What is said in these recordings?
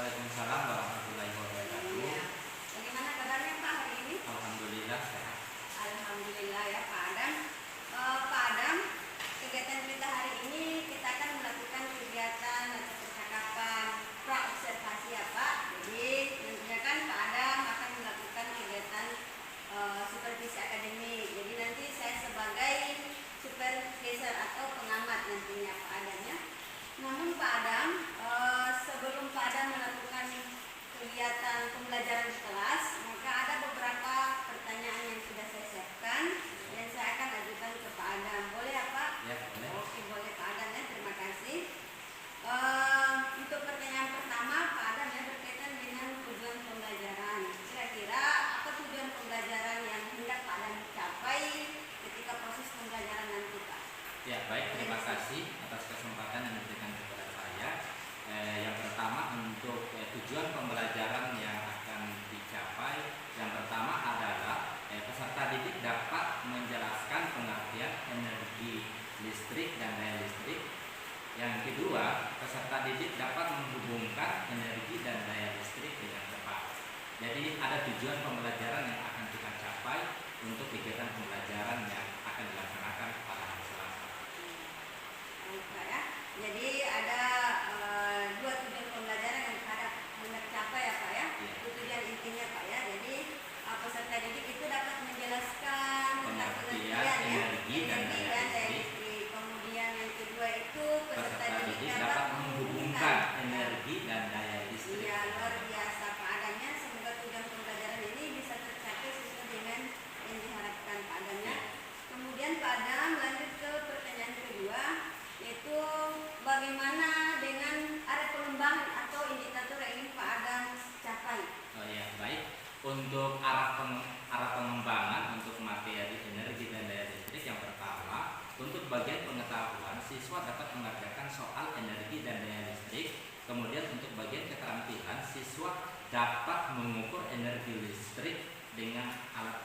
Waalaikumsalam warahmatullahi wabarakatuh. Iya. Bagaimana kabarnya Pak hari ini? Alhamdulillah sehat. Alhamdulillah ya Pak Adam. Pak Adam, kegiatan kita hari ini kita akan melakukan kegiatan atau percakapan pra-observasi ya Pak. Jadi nantinya kan Pak Adam akan melakukan kegiatan supervisi akademik. Jadi nanti saya sebagai supervisor atau pengamat nantinya Pak Adam ya. Namun Pak Adam, sebelum Pak Adam melakukan kegiatan pembelajaran di kelas, maka ada beberapa pertanyaan yang sudah saya siapkan dan saya akan ajukan ke Pak Adam. Boleh ya Pak? Ya, boleh. Oke, boleh Pak Adam ya, terima kasih. Untuk pertanyaan pertama Pak Adam ya, berkaitan dengan tujuan pembelajaran. Kira-kira apa tujuan pembelajaran yang hendak Pak Adam capai ketika proses pembelajaran nanti Pak? Ya, baik. Terima kasih atas kesempatan yang diberikan kepada saya. Yang pertama untuk tujuan pembelajaran yang akan dicapai, yang pertama adalah peserta didik dapat menjelaskan pengertian energi listrik dan daya listrik. Yang kedua, peserta didik dapat menghubungkan energi dan daya listrik dengan cepat. Jadi ada tujuan pembelajaran yang akan kita capai untuk kegiatan pembelajaran yang akan dilaksanakan pada hari Selasa. Baik Pak ya. Jadi ada dua tujuan pembelajaran yang hendak capai ya Pak ya. Ya. Itu tujuan intinya Pak ya. Jadi peserta didik itu dapat menjelaskan tentang Pengertian pengertian energi dan daya listrik. Kemudian yang kedua itu peserta Peserta didik didik dapat menghubungkan energi dan daya listrik. Iya, luar biasa Pak Adamnya. Semoga tujuan pembelajaran ini bisa tercapai sesuai dengan yang diharapkan Pak Adamnya. Kemudian Pak Adam lanjut ke pertanyaan kedua, yaitu bagaimana dengan area pengembangan atau indikator yang ingin Pak Adam capai? Oh ya, baik. Untuk arah pengembangan untuk materi energi dan daya listrik, yang pertama, untuk bagian pengetahuan siswa dapat mengerjakan soal energi dan daya listrik. Kemudian untuk bagian keterampilan siswa dapat mengukur energi listrik dengan alat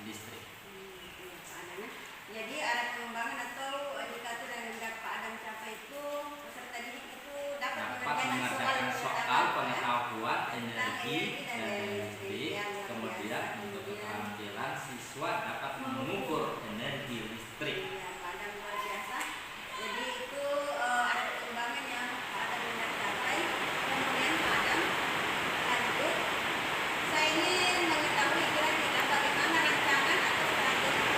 listrik. Iya, Pak Adam ya. Jadi area pengembangan atau indikator yang hendak Pak Adam capai itu peserta didik itu dapat mengerjakan soal pengetahuan energi dan daya listrik. Ya, Kemudian untuk keterampilan siswa dapat mengukur energi listrik. Iya, Pak Adam luar biasa. Jadi itu ada perkembangan yang Pak Adam hendak capai. Kemudian Pak Adam lanjut. Saya ingin mengetahui kira-kira bagaimana rancangan atau strategi pembelajaran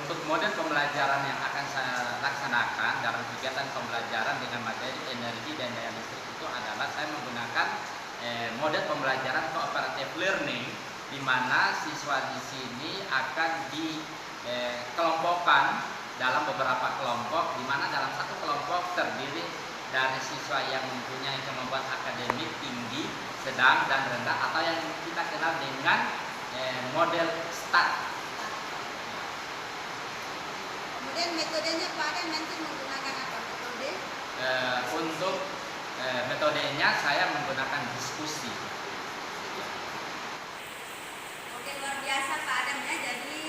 yang model pembelajaran yang akan saya laksanakan dalam kegiatan pembelajaran dengan materi energi dan daya listrik itu adalah saya menggunakan model pembelajaran cooperative learning, di mana siswa di sini akan dikelompokkan dalam beberapa kelompok, di mana dalam satu kelompok terdiri dari siswa yang mempunyai kemampuan akademik tinggi, sedang, dan rendah, atau yang kita kenal dengan model STAR. Kemudian metodenya Pak Adam nanti menggunakan apa metode? Untuk metodenya saya menggunakan diskusi. Oke, luar biasa Pak Adam ya. Jadi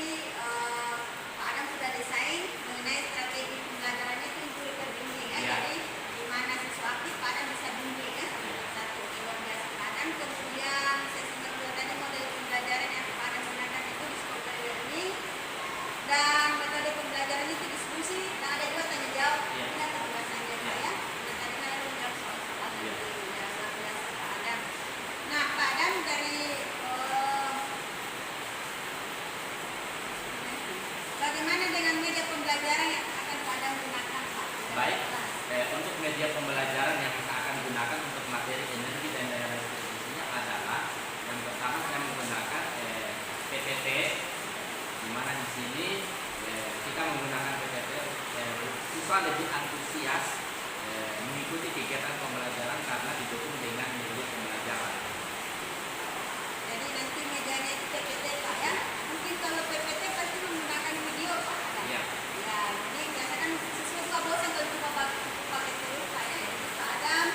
Pak Adam sudah desain mengenai strategi pembelajarannya itu include bimbing ya. Ya. Jadi di mana siswa aktif Pak Adam bisa bimbing ya satu persatu. Oke, luar biasa Pak Adam. Kemudian sesi kedua tadi model pembelajaran yang Pak Adam gunakan itu discovery learning dan metode pembelajaran itu diskusi. Dan ada dua tanya jawab. Ya. Ini akan penjelasannya Pak ya. Nah tadi kan ada menjawab soal-soal Ya. nanti. Ya, luar biasa Pak Adam. Nah Pak Adam dari bagaimana dengan media pembelajaran yang akan Pak Adam gunakan Pak? Baik, untuk media pembelajaran yang kita akan gunakan untuk materi energi dan daya distribusinya adalah yang pertama saya menggunakan PPT, di mana di sini kita menggunakan PPT siswa lebih antusias mengikuti kegiatan pembelajaran karena didukung dengan media pembelajaran. Jadi nanti medianya itu PPT Pak ya. Mungkin kalau PPT pasti menggunakan video Pak. Iya. Ya, jadi biasanya siswa suka bosan kalau cuma pakai terus Pak ya. Jadi Pak Adam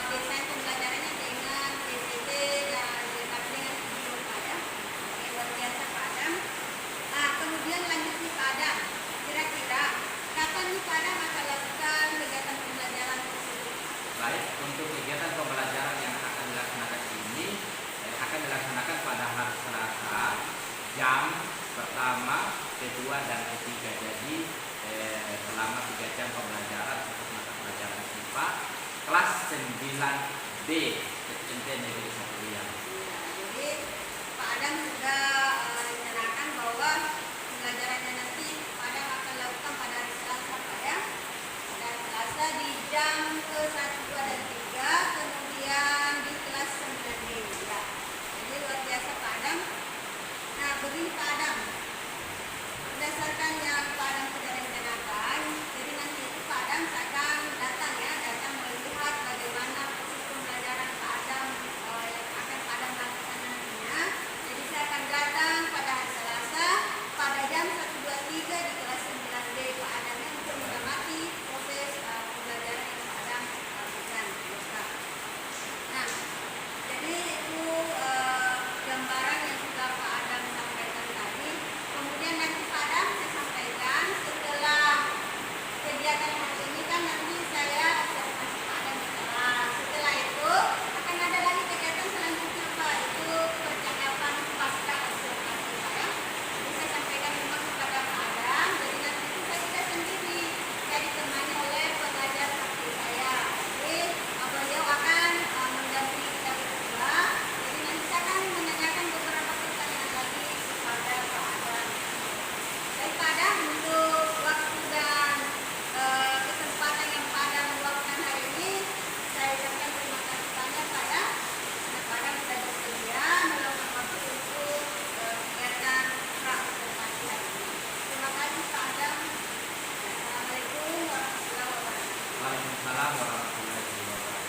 desain pembelajarannya dengan PPT dan dilengkapi dengan video Pak ya. Oke, luar biasa Pak Adam. Nah, kemudian lanjut nih Pak Adam. Kira-kira kapan nih Pak Adam akan lakukan kegiatan pembelajaran tersebut? Baik, untuk kegiatan pembelajaran yang akan dilaksanakan ini akan dilaksanakan pada hari Selasa jam pertama, kedua, dan ketiga. Jadi selama 3 jam pembelajaran untuk mata pelajaran IPA kelas 9B SMP Negeri 1 Riau. Ya, jadi Pak Adam sudah rencanakan bahwa pembelajarannya nanti Pak Adam akan lakukan pada hari Selasa Pak ya. Pada hari Selasa di jam ke-1, 2, dan 3, kemudian di kelas 9B ya. Jadi luar biasa Pak Adam. Nah begini Pak Adam, berdasarkan yang Pak Adam sudah rencanakan, jadi nanti itu Pak Adam akan datang ya, datang melihat bagaimana proses pembelajaran Pak Adam yang akan Pak Adam lakukan nantinya. Jadi saya akan datang pada hari Selasa pada jam 1, 2, 3 di kelas 9B Pak Adam ya, untuk mengamati proses pembelajaran yang Pak Adam lakukan. Nah, jadi itu gambaran yang sudah Pak Adam sampaikan tadi. Kemudian nanti Pak Adam saya sampaikan setelah kegiatan hari ini kan nanti saya observasi Pak Adam di kelas. Setelah itu akan ada lagi kegiatan selanjutnya Pak, itu percakapan pasca observasi Pak ya. Jadi saya sampaikan memang kepada Pak Adam. Jadi nanti itu saya tidak sendiri, saya ditemani oleh pengajar saksi saya. Jadi beliau akan mendampingi kita berdua. Jadi nanti saya akan menanyakan beberapa pertanyaan lagi kepada Pak Adam. Baik Pak Adam, untuk waktu dan kesempatan yang Pak Adam luangkan hari ini, saya ucapkan terima kasih banyak Pak ya. Karena Pak Adam sudah bersedia meluangkan waktu untuk kegiatan pra-observasi hari ini. Terima kasih Pak Adam. Assalamualaikum warahmatullahi wabarakatuh. Waalaikumsalam warahmatullahi wabarakatuh.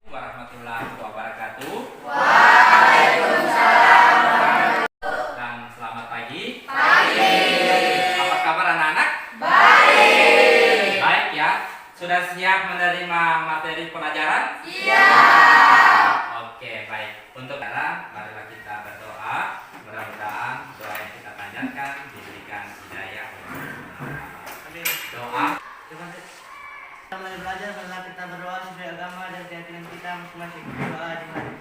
Warahmatullahi wabarakatuh. Dan selamat pagi. Apa kabar anak-anak? Baik ya. Sudah siap menerima materi pelajaran? Oke, baik. Untuk sekarang, marilah kita berdoa. Mudah-mudahan doa yang kita panjatkan diberikan hidayah oleh Allah. Doa. Kita mulai belajar setelah kita berdoa sesuai agama dan keyakinan kita masing-masing. Berdoa dimulai.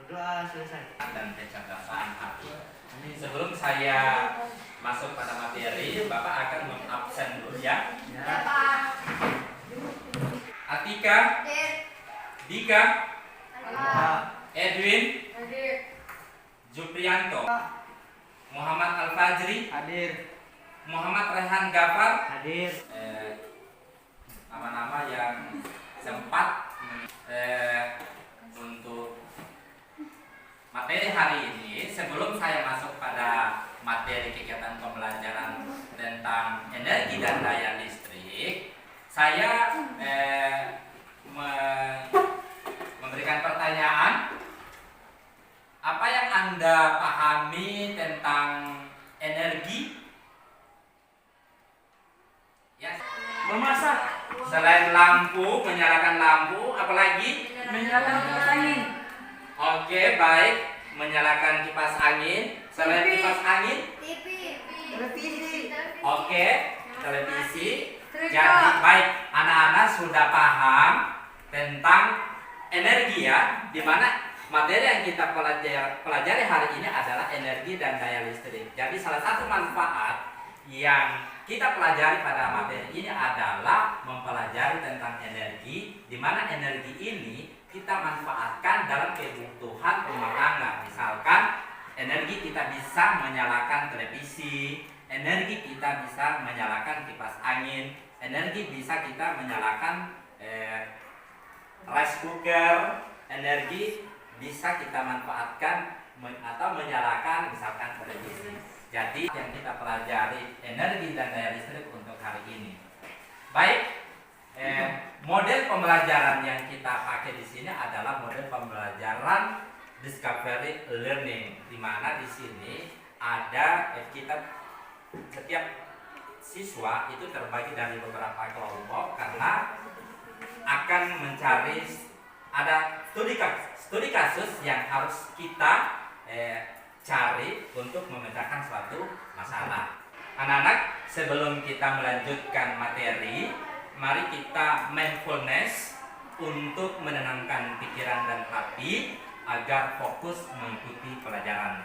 Berdoa selesai. Dan kecerdasan hati. Sebelum saya masuk pada materi, Bapak akan mengabsen dulu ya. Atika, Dika, Edwin, Juprianto, Muhammad Al-Fajri, Hadir. Muhammad Rehan Gafar, Hadir. nama-nama yang sempat untuk materi hari ini. Sebelum saya masuk pada materi kegiatan pembelajaran tentang energi dan daya listrik, saya memberikan pertanyaan. Apa yang Anda pahami tentang energi Memasak. Selain lampu, menyalakan lampu, apalagi? Menyalakan kipas angin. Oke, baik. Menyalakan kipas angin. Selain TV. kipas angin, Televisi. oke, televisi. Trika. Jadi baik, anak-anak sudah paham tentang energi ya, di mana materi yang kita pelajari hari ini adalah energi dan daya listrik. Jadi salah satu manfaat yang kita pelajari pada materi ini adalah mempelajari tentang energi, di mana energi ini kita manfaatkan dalam kebutuhan rumah tangga. Misalkan energi kita bisa menyalakan televisi, energi kita bisa menyalakan kipas angin, energi bisa kita menyalakan rice cooker, energi bisa kita manfaatkan atau menyalakan misalkan televisi. Jadi yang kita pelajari energi dan daya listrik untuk hari ini. Baik, model pembelajaran yang kita pakai di sini adalah model pembelajaran discovery learning, di mana di sini ada kita setiap siswa itu terbagi dari beberapa kelompok karena akan mencari ada studi kasus yang harus kita cari untuk memecahkan suatu masalah. Anak-anak, sebelum kita melanjutkan materi, mari kita mindfulness untuk menenangkan pikiran dan hati agar fokus mengikuti pelajaran.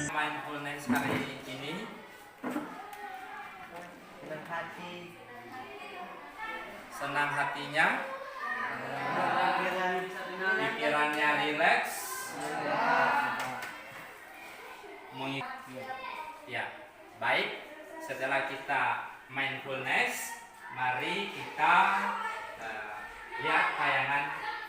Mindfulness hari ini Berhati. senang hatinya, pikirannya rileks, ya. Baik, setelah kita mindfulness, mari kita lihat tayangan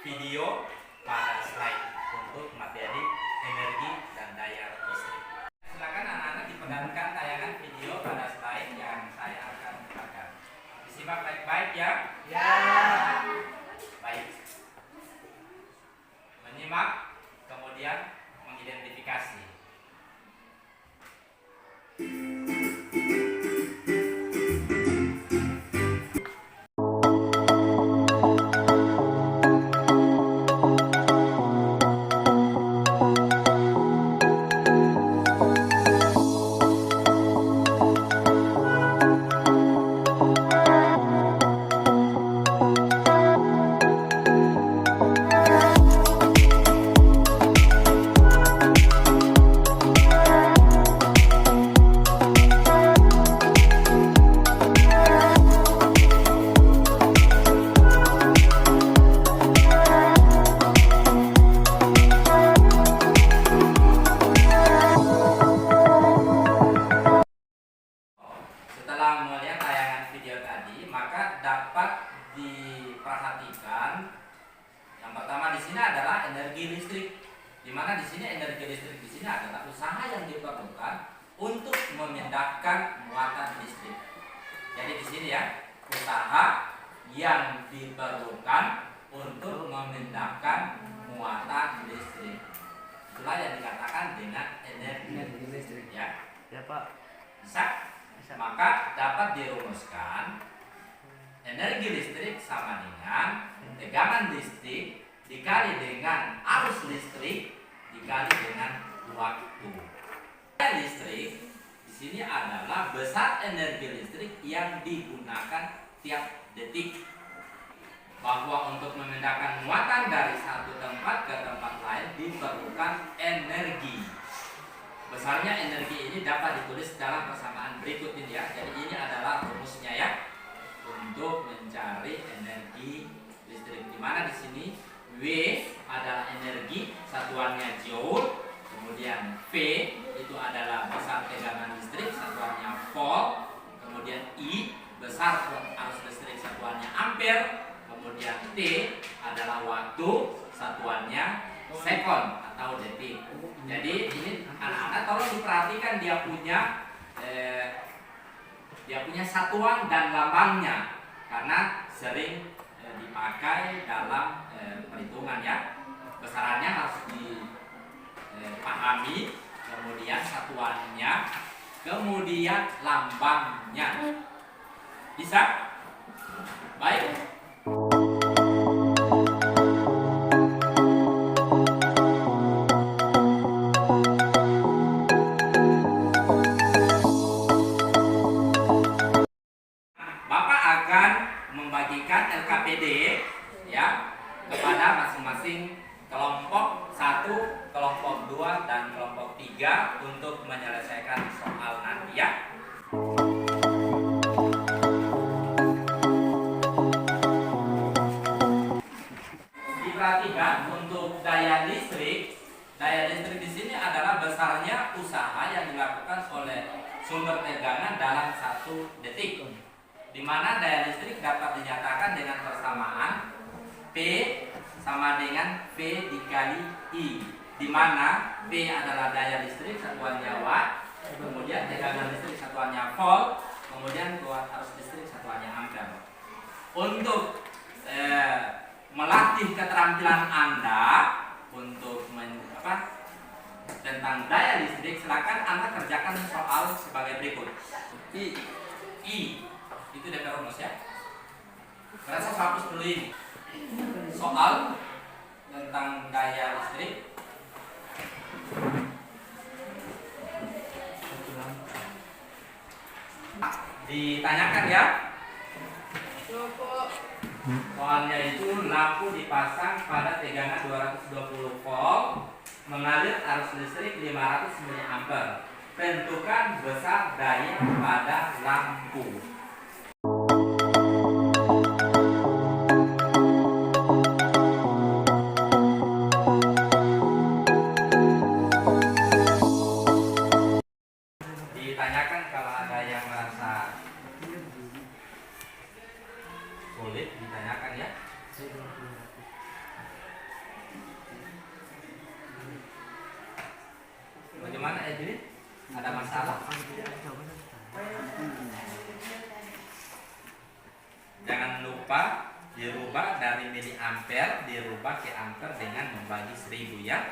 video pada slide untuk materi energi dan daya listrik. Silakan anak-anak diperdengarkan tayangan video pada slide yang saya akan putarkan. Disimak baik-baik ya. Ya. Baik. Menyimak, kemudian mengidentifikasi. Setelah melihat tayangan video tadi, maka dapat diperhatikan yang pertama di sini adalah energi listrik, di mana di sini energi listrik di sini adalah usaha yang diperlukan untuk memindahkan muatan listrik. Jadi di sini ya, usaha yang diperlukan untuk memindahkan muatan listrik. Itulah yang dikatakan dengan energi listrik ya. Ya Pak. Bisa? Maka dapat dirumuskan energi listrik sama dengan tegangan listrik dikali dengan arus listrik dikali dengan waktu. Listrik di sini adalah besar energi listrik yang digunakan tiap detik. Bahwa untuk memindahkan muatan dari satu tempat ke tempat lain diperlukan energi. Besarnya energi ini dapat ditulis dalam persamaan berikut ini ya. Jadi ini adalah rumusnya ya, untuk mencari mana di sini W adalah energi, satuannya joule, kemudian V itu adalah besar tegangan listrik, satuannya volt, kemudian I besar arus listrik, satuannya ampere, kemudian T adalah waktu, satuannya sekon atau detik. Jadi ini anak-anak tolong diperhatikan dia punya satuan dan lambangnya karena sering dipakai dalam perhitungan ya. Besarannya harus dipahami, kemudian satuannya, kemudian lambangnya. Bisa? Baik. Bapak akan membagikan LKPD ya kepada masing-masing kelompok 1, kelompok 2, dan kelompok 3 untuk menyelesaikan soal nanti ya. Diperhatikan untuk daya listrik di sini adalah besarnya usaha yang dilakukan oleh sumber tegangan dalam 1 detik. Di mana daya listrik dapat dinyatakan dengan persamaan P sama dengan V dikali I, di mana P adalah daya listrik, satuannya watt, kemudian tegangan listrik, satuannya volt, kemudian arus listrik, satuannya ampere. Untuk melatih keterampilan Anda untuk tentang daya listrik, silakan Anda kerjakan soal sebagai berikut. I itu DP rumus ya. Karena saya hapus dulu ini. Soal tentang daya listrik. Ditanyakan ya. Soalnya itu lampu dipasang pada tegangan 220 volt, mengalir arus listrik 500 mA. Tentukan besar daya pada lampu. Ditanyakan kalau ada yang merasa sulit, ditanyakan ya. Bagaimana Edwin? Ada masalah? Jangan lupa dirubah dari miliampere dirubah ke ampere dengan membagi 1000 ya.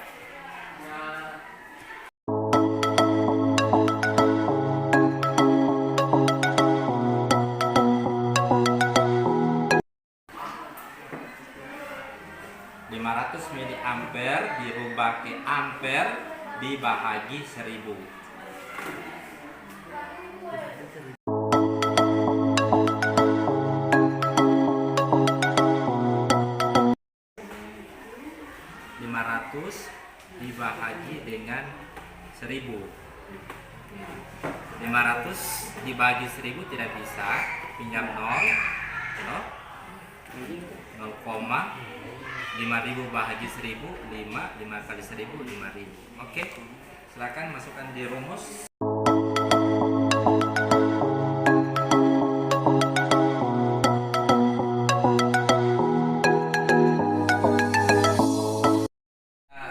Miliampere dirubah ke ampere dibagi 1000. Dibagi dengan 1000. 500 dibagi 1000 tidak bisa, pinjam 0, 5.000 bahagi 1000, 5 kali 1000, 5.000. Oke, silakan masukkan di rumus.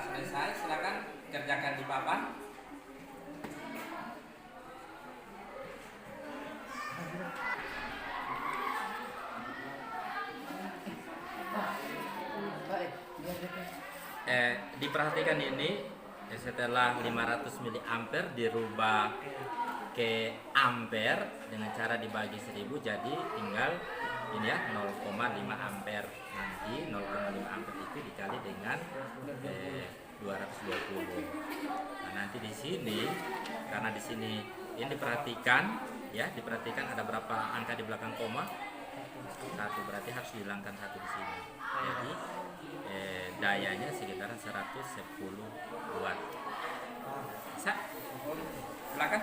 Selesai, silakan kerjakan di papan. Diperhatikan ini, setelah 500 mA dirubah ke ampere dengan cara dibagi 1000, jadi tinggal ini ya 0,5 ampere. Nanti 0,5 ampere itu dikali dengan 220. Nah, nanti di sini, karena di sini ini diperhatikan ya, diperhatikan ada berapa angka di belakang koma, 1, berarti harus dihilangkan 1 di sini. Jadi dayanya sekitar 110 watt. Bisa? Silakan.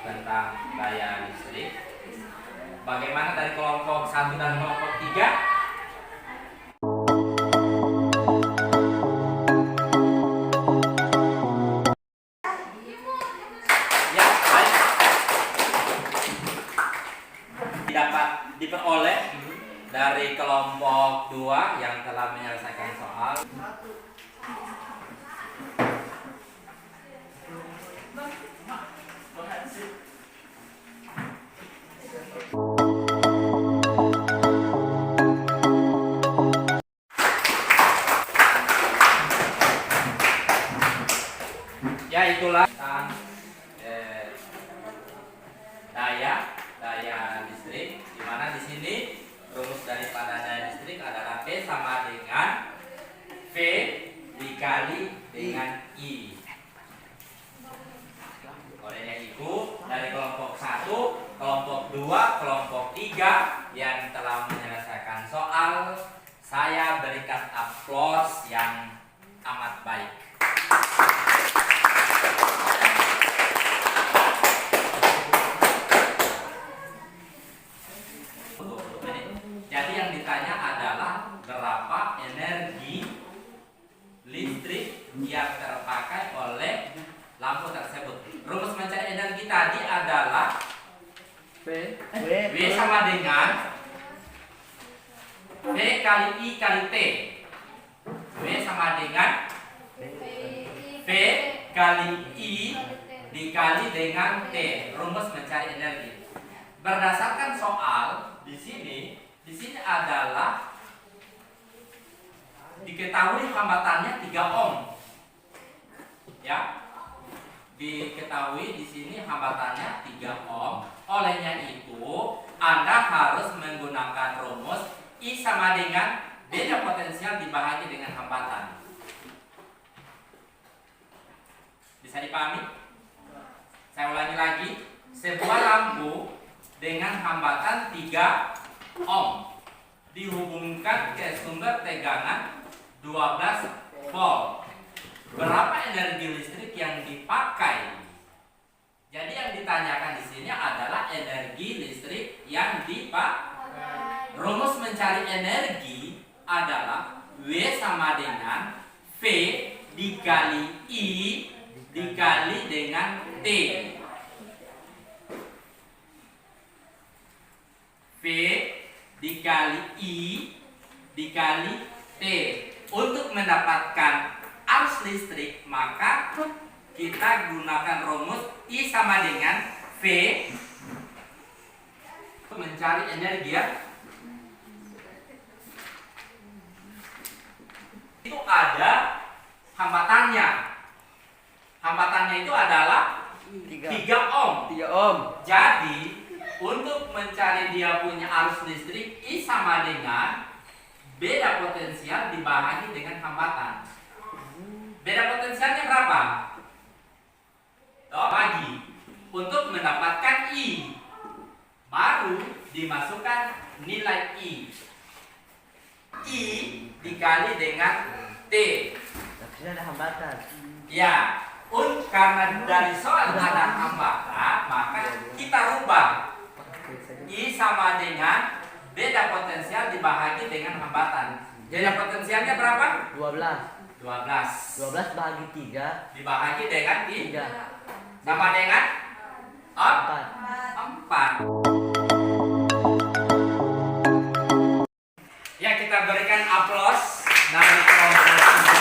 tentang daya listrik. Bagaimana dari kelompok 1 dan kelompok 3? Ya, baik. Dapat diperoleh dari kelompok 2 yang telah menyelesaikan soal. Ya, itulah tentang daya listrik, di mana di sini rumus daripada daya listrik adalah P sama dengan V dikali dengan I. Olehnya itu dari kelompok 1, kelompok 2, kelompok 3 yang telah menyelesaikan soal, saya berikan aplaus yang amat baik. Jadi yang ditanya adalah berapa energi listrik yang terpakai oleh lampu tersebut. Rumus mencari energi tadi adalah V sama dengan V kali I kali T. V sama dengan V kali I dikali dengan T. Rumus mencari energi. Berdasarkan soal di sini adalah diketahui hambatannya 3 ohm. Ya. Diketahui di sini hambatannya 3 ohm. Olehnya itu, Anda harus menggunakan rumus I sama dengan beda potensial dibagi dengan hambatan. Bisa dipahami? Saya ulangi lagi. Sebuah lampu dengan hambatan 3 ohm dihubungkan ke sumber tegangan 12 volt. Berapa energi listrik yang dipakai? Jadi yang ditanyakan di sini adalah energi listrik yang dipakai. Rumus mencari energi adalah W sama dengan V dikali I dikali dengan T. V dikali I dikali T. Untuk mendapatkan arus listrik, maka kita gunakan rumus I sama dengan V untuk mencari energi, ya. Itu ada hambatannya. Hambatannya itu adalah 3 ohm. 3 ohm. Jadi untuk mencari dia punya arus listrik, I sama dengan beda potensial dibagi dengan hambatan. Beda potensialnya berapa? Bagi. Untuk mendapatkan I, baru dimasukkan nilai I. I dikali dengan T. Tapi ada hambatan. Ya, karena dari soal ada hambatan, maka kita rubah. I sama dengan beda potensial dibagi dengan hambatan. Beda potensialnya berapa? 12. 12 bagi 3 dibagi dengan 3 sama dengan 4. Ya, kita berikan aplaus dari kelompok 3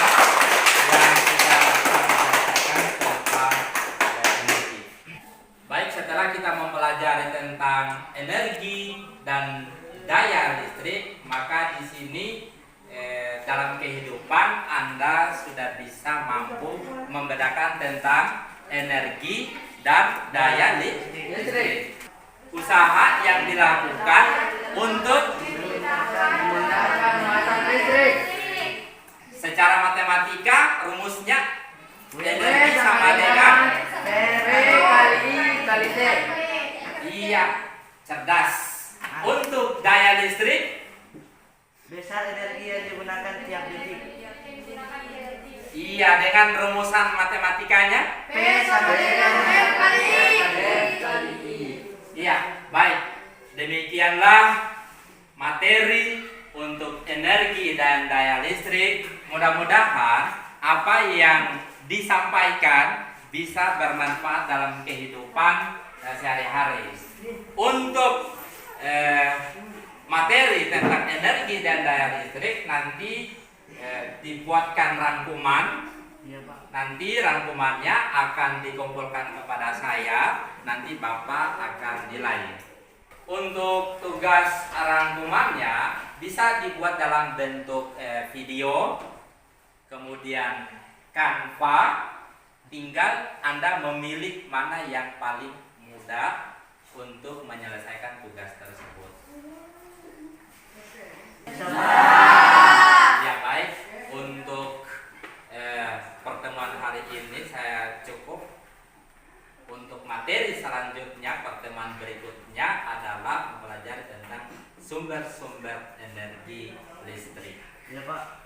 yang sudah menyelesaikan tentang energi. Baik, setelah kita mempelajari tentang energi dan daya listrik, maka di sini dalam kehidupan Anda sudah bisa mampu membedakan tentang energi dan daya listrik. Usaha yang dilakukan untuk menggunakan masa listrik secara matematika rumusnya energi sama dengan V kali I kali T. Iya, cerdas. Untuk daya listrik, Besar energi yang digunakan tiap detik. iya, dengan rumusan matematikanya P sama dengan F kali I demikianlah materi untuk energi dan daya listrik. Mudah-mudahan apa yang disampaikan bisa bermanfaat dalam kehidupan sehari-hari. Untuk materi tentang energi dan daya listrik nanti dibuatkan rangkuman. Nanti rangkumannya akan dikumpulkan kepada saya. Nanti Bapak akan nilai. Untuk tugas rangkumannya bisa dibuat dalam bentuk video, kemudian Canva. Tinggal Anda memilih mana yang paling mudah untuk menyelesaikan tugas tersebut. Ya baik, untuk pertemuan hari ini saya cukup. Untuk materi selanjutnya, pertemuan berikutnya adalah mempelajari tentang sumber-sumber energi listrik. Ya Pak.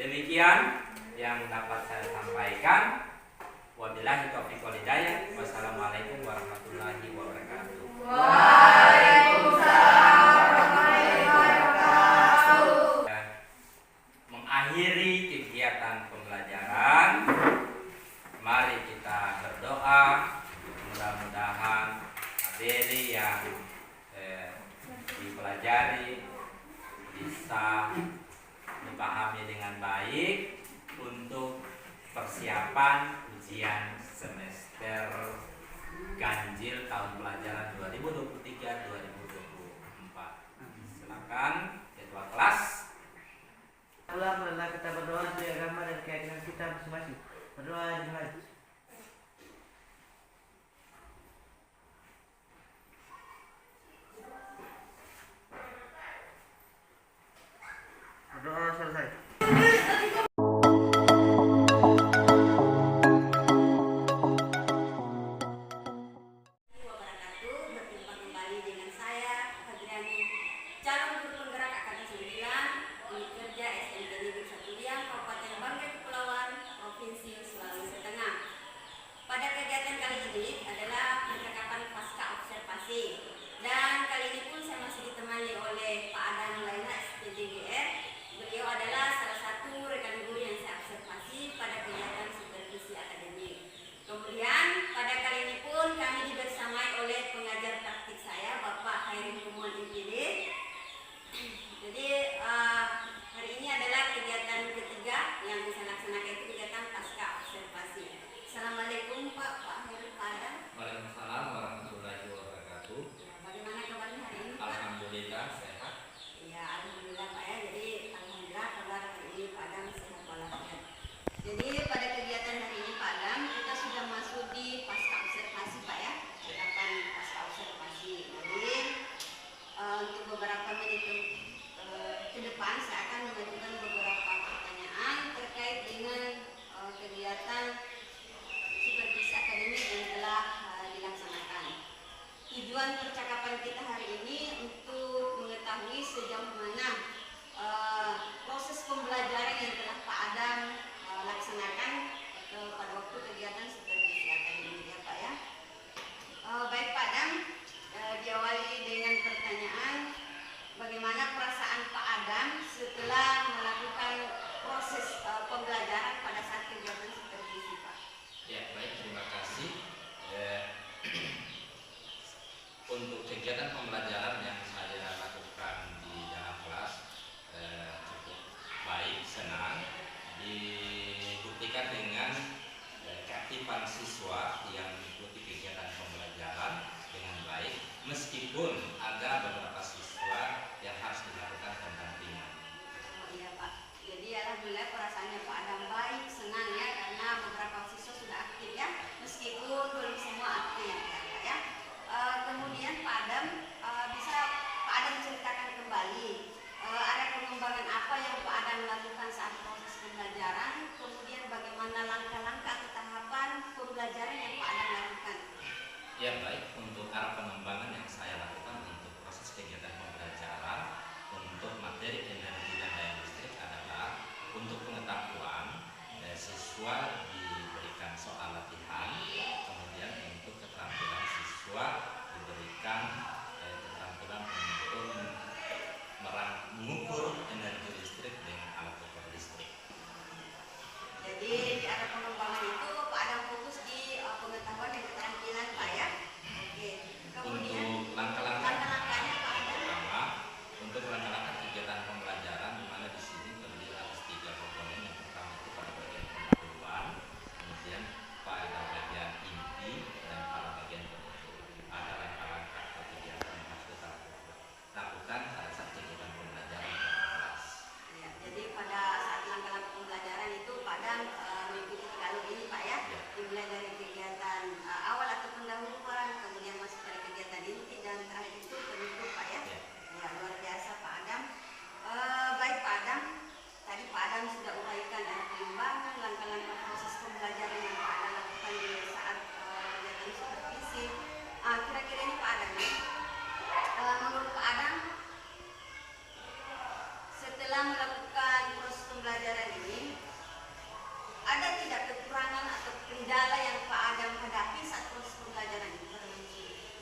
Demikian yang dapat saya sampaikan. Wabillahi taufiq wal hidayah. Wassalamualaikum warahmatullahi wabarakatuh. Waalaikumsalam warahmatullahi wabarakatuh. Mengakhiri kegiatan pembelajaran, mari kita berdoa. Mudah-mudahan materi yang dipelajari bisa dipahami dengan baik untuk persiapan ujian semester ganjil tahun pelajaran 2023-2024. Silakan ketua kelas. Allah, marilah kita berdoa sesuai agama dan keyakinan kita masing-masing. Berdoa dimulai. Berdoa selesai. Berjumpa kembali dengan saya, Hadriani, calon guru penggerak Akademi 9, unit kerja SMK Negeri 1 Liang, Kabupaten Bangka Kepulauan, Provinsi Sulawesi Tengah. Pada kegiatan kali ini adalah percakapan pasca observasi, dan kali ini pun saya masih ditemani oleh Pak Adam Laina SPDGR. Beliau adalah salah satu rekan guru yang saya observasi pada kegiatan supervisi akademik. Kemudian pada kali ini pun kami dibersamai oleh pengajar praktik saya, Bapak Khairul Kumuan MPD. Jadi hari ini adalah kegiatan ketiga yang saya laksanakan, itu kegiatan pasca observasi. Assalamualaikum Pak Khairul, Pak Adam. Waalaikumsalam warahmatullahi wabarakatuh. Bagaimana kabarnya hari ini Pak? Alhamdulillah sehat. Ya, alhamdulillah Pak ya. Jadi alhamdulillah kabar hari ini Pak Adam sehat walafiat. Jadi pada kegiatan hari ini Pak Adam, kita sudah masuk di pasca observasi Pak ya, persiapan pasca observasi. Jadi untuk beberapa menit ke depan saya akan mengajukan beberapa pertanyaan terkait dengan kegiatan supervisi akademik yang telah dilaksanakan. Tujuan percakapan kita hari ini untuk mengetahui sejauh mana proses pembelajaran yang telah Pak Adam laksanakan pada waktu kegiatan supervisi akademik ya Pak ya. Baik Pak Adam, diawali dengan pertanyaan, bagaimana perasaan Pak Adam setelah melakukan proses pembelajaran pada saat kegiatan supervisi Pak? Ya baik, terima kasih. Untuk kegiatan pembelajaran yang saya lakukan di dalam kelas cukup baik, senang, dibuktikan dengan keaktifan siswa yang mengikuti kegiatan pembelajaran dengan baik, meskipun ada beberapa siswa yang harus dilakukan pendampingan. Oh iya Pak, jadi alhamdulillah perasaannya Pak Adam baik, senang ya, karena beberapa siswa sudah aktif ya, meskipun belum semua aktif ya Pak ya. Kemudian Pak Adam, bisa Pak Adam ceritakan kembali ada pengembangan apa yang Pak Adam lakukan saat proses pembelajaran, kemudian bagaimana langkah-langkah atau tahapan pembelajaran yang Pak Adam lakukan? Ya baik, untuk arah pengembangan yang saya lakukan untuk proses kegiatan pembelajaran untuk materi energi dan daya listrik adalah untuk pengetahuan siswa diberikan soal latihan, kemudian untuk keterampilan siswa diberikan keterampilan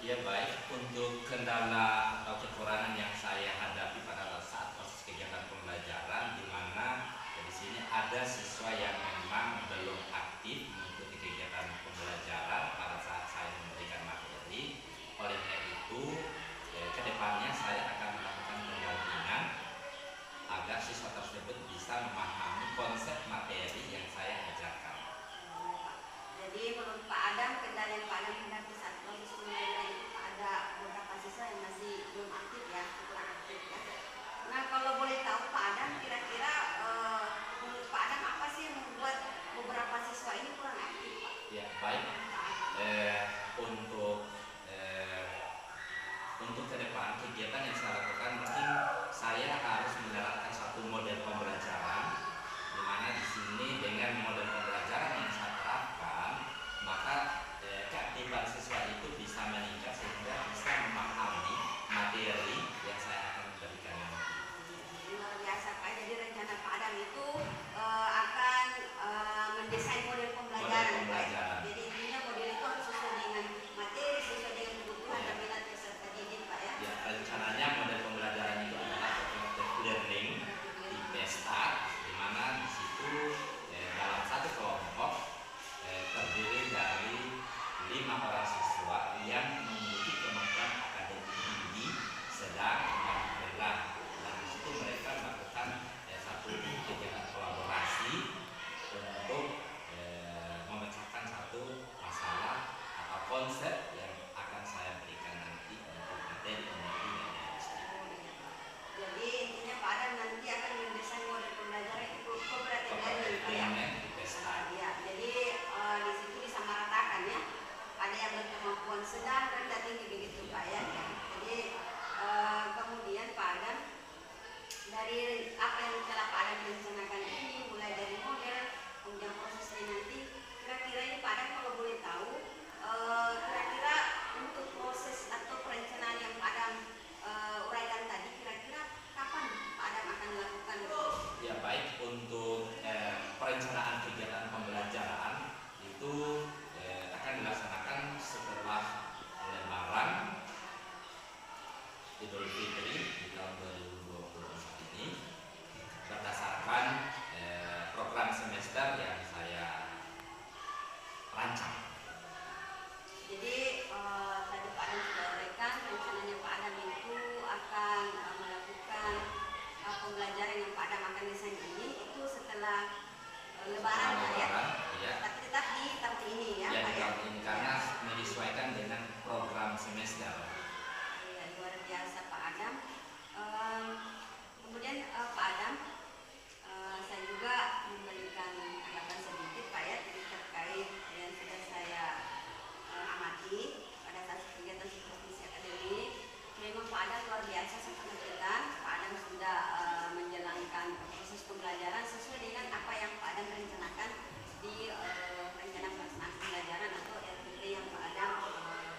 Ya baik, untuk kendala atau kekurangan yang saya hadapi pada saat proses kegiatan pembelajaran, di mana di sini ada siswa yang memang belum aktif mengikuti kegiatan pembelajaran pada saat saya memberikan materi. Oleh karena itu, ke depannya saya akan melakukan pendampingan agar siswa tersebut bisa memahami konsep materi yang saya ajarkan. Jadi menurut Pak Adam, kendala yang Pak Adam hadapi saat proses pembelajaran itu ada beberapa siswa yang masih belum aktif ya, kurang aktif ya. Nah kalau boleh tahu Pak Adam, kira-kira menurut Pak Adam apa sih yang membuat beberapa siswa ini kurang aktif Pak? Ya baik, untuk ke depan kegiatan yang saya lakukan mungkin saya harus menerapkan satu model pembelajaran, di mana di sini dengan model pembelajaran yang saya terapkan, maka keaktifan siswa itu bisa meningkat sehingga bisa memahami materi yang saya akan berikan nanti. Luar biasa Pak. Jadi rencana Pak Adam itu akan mendesain model pembelajaran. Jadi intinya model itu harus sesuai dengan materi, sesuai dengan kebutuhan dan minat peserta didik Pak ya. Ya, rencananya model pembelajaran itu adalah cooperative learning di PESTA, di mana di situ dalam satu kelompok terdiri dari 5 orang siswa yang memiliki kemampuan akademik tinggi, sedang, dan rendah. Dan di situ mereka melakukan satu kegiatan kolaborasi untuk memecahkan satu masalah atau konsep yang akan saya berikan nanti untuk materi pembelajaran yang Jadi intinya Pak Adam nanti akan mendesain model pembelajaran itu cooperative learning Pak ya. di PESTA. Ya, jadi di situ disamaratakan ya. Ada yang berkemampuan sedang, rendah, tinggi begitu Pak ya. Jadi kemudian Pak Adam dari apa yang telah Pak Adam rencanakan ini, mulai dari model, kemudian prosesnya nanti, kira-kira ini Pak Adam kalau boleh tahu, kira-kira untuk proses atau perencanaan yang Pak Adam uraikan tadi, kira-kira kapan Pak Adam akan melakukan? Ya baik, untuk perencanaan kegiatan pembelajaran itu akan dilaksanakan setelah Lebaran Idul Fitri di tahun 2024 ini berdasarkan program semester yang saya rancang. Jadi tadi Pak Adam sudah uraikan rencananya Pak Adam itu akan melakukan pembelajaran yang Pak Adam akan desain ini itu setelah Lebaran Pak ya. Ya. Tapi tetap di tahun ini ya Ya, Pak di ya. tahun ini karena menyesuaikan dengan program semester. Ya, luar biasa Pak Adam. Kemudian Pak Adam, saya juga memberikan tanggapan sedikit Pak ya terkait yang sudah saya amati pada saat kegiatan supervisi akademik. Memang Pak Adam luar biasa sangat menentukan. Pak Adam sudah menjalankan proses pembelajaran sesuai dengan apa yang Pak Adam rencanakan di rencana pelaksanaan pembelajaran atau RPP yang Pak Adam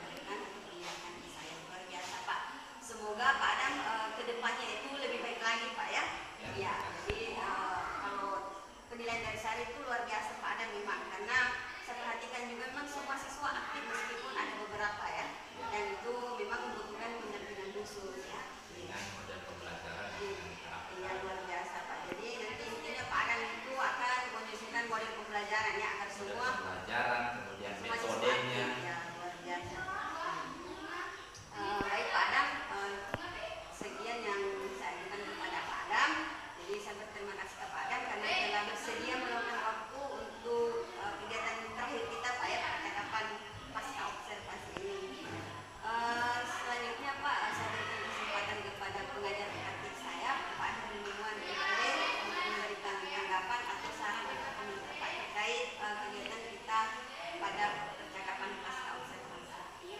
berikan atau berikan ke saya. Luar biasa Pak. Semoga Pak Adam kedepannya itu lebih baik lagi Pak ya. Ya. Jadi kalau penilaian dari saya itu luar biasa Pak Adam memang, karena saya perhatikan juga memang semua siswa aktif meskipun ada beberapa ya, dan itu memang membutuhkan pendampingan khusus ya. Dengan model pembelajaran yang diterapkan. Iya luar biasa Pak. Jadi nanti intinya Pak Adam itu akan menyusunkan model pembelajaran ya agar Model semua pembelajaran, kemudian semua siswa metodenya. aktif, ya luar biasa. Baik Pak Adam, sekian yang saya ajukan kepada Pak Adam. Jadi saya berterima kasih kepada Pak Adam karena telah bersedia meluangkan waktu untuk kegiatan terakhir kita Pak ya, percakapan pasca observasi ini. Selanjutnya Pak, saya berikan kesempatan kepada pengajar praktik saya Pak Hermawan MPD untuk memberikan tanggapan atau saran atau komentar Pak terkait kegiatan kita pada percakapan pasca observasi.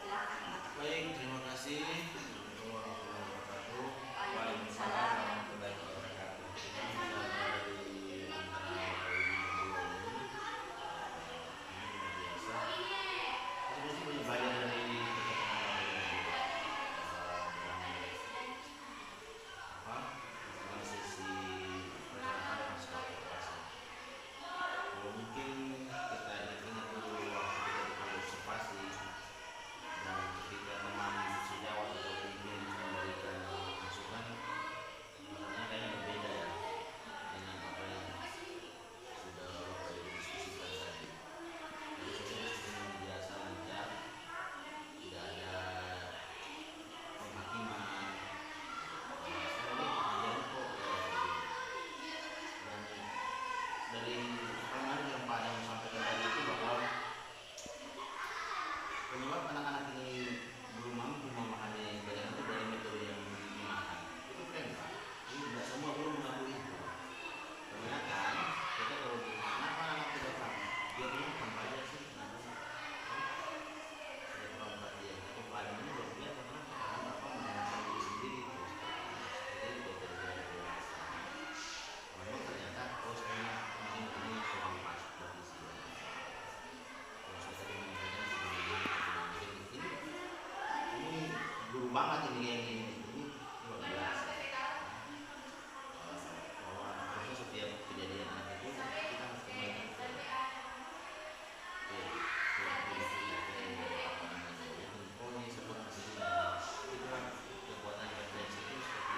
Silakan Pak. Baik, terima kasih. Assalamualaikum warahmatullahi wabarakatuh. Waalaikumsalam. warahmatullahi wabarakatuh. Dari antara biasa. Saya sih banyak belajar dari sisi perencanaan pasca observasi. Kalau mungkin kita ingat dulu waktu kita di observasi dan banget ini yang ini luar biasa. Bahwa harusnya setiap kejadian anak itu kita harus kembali ini seperti itulah kekuatan referensi itu seperti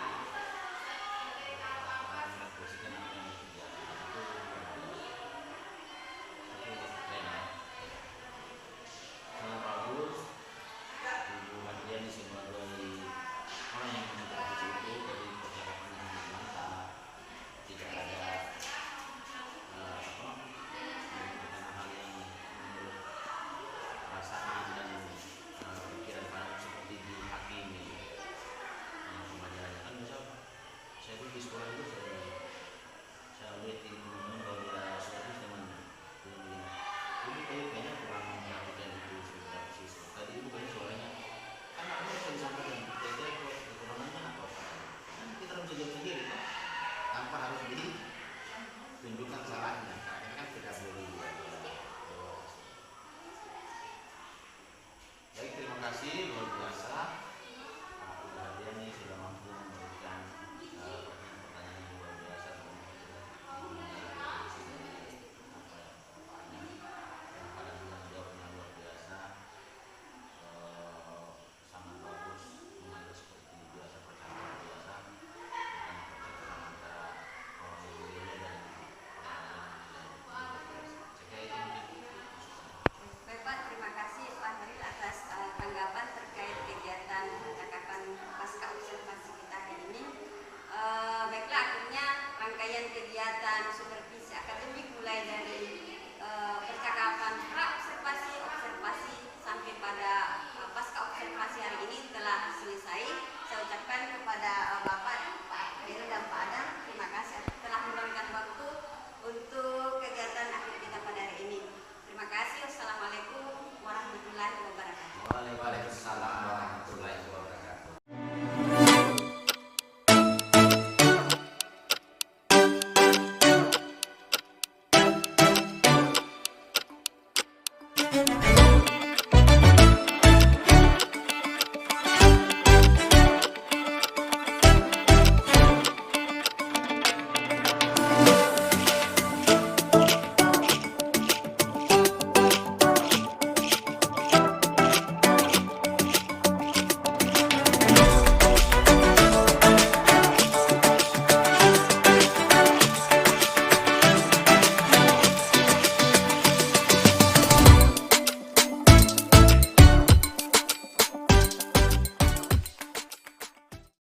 mengekspresikan apa yang dikerjakan itu keren ya. Sangat bagus. Ibu Hadriani sebagai orang yang mengintervensi itu dari percakapan yang mantap, tidak ada menggunakan hal yang menurut perasaan dan pikiran pada seperti dihakimi. Pembelajarannya kan bisa, saya tuh di sekolah itu saya lihat di teman-teman kalau dia sudah teman ini kayaknya kurang memperhatikan itu sebentar siswa. Tadi itu kayaknya suaranya anaknya bisa disampaikan kira-kira kekurangannya apa kan kita harus jawab sendiri kan tanpa harus ditunjukkan salahnya karena kan tidak boleh. Baik, terima kasih luar biasa.